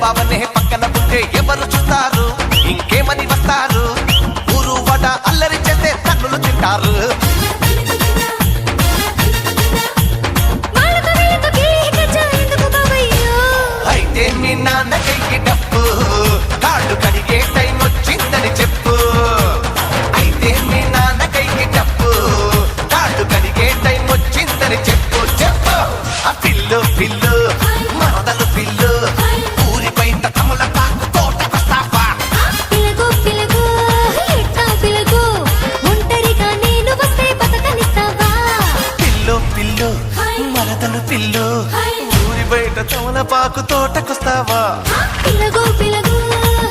బావనే పక్కన ఉంటే ఎవరు చూస్తారు ఇంకేమని వస్తారు ఊరు వడ అల్లరి చేస్తే తన్నులు తింటారు అయితే మీ నాన్న చెయ్యి డప్పు కాళ్ళు కడిగే టైం వచ్చిందని చెప్పు అయితే మీ నాన్న కైకి డప్పు కాళ్ళు కడిగే టైం వచ్చిందని చెప్పు చెప్పు ఆ పిల్లు పిల్లు మరదలు పిల్లు ఊరి బయట కమల పాకు తోటకొస్తావా పిలగు పిలగు ఎట్టా పిలగు ఒంటరిగా నేను వస్తే బతకనిస్తావా పిల్లు పిల్లు మరదలు పిల్లు ఊరి బయట కమల పాకు తోటకొస్తావా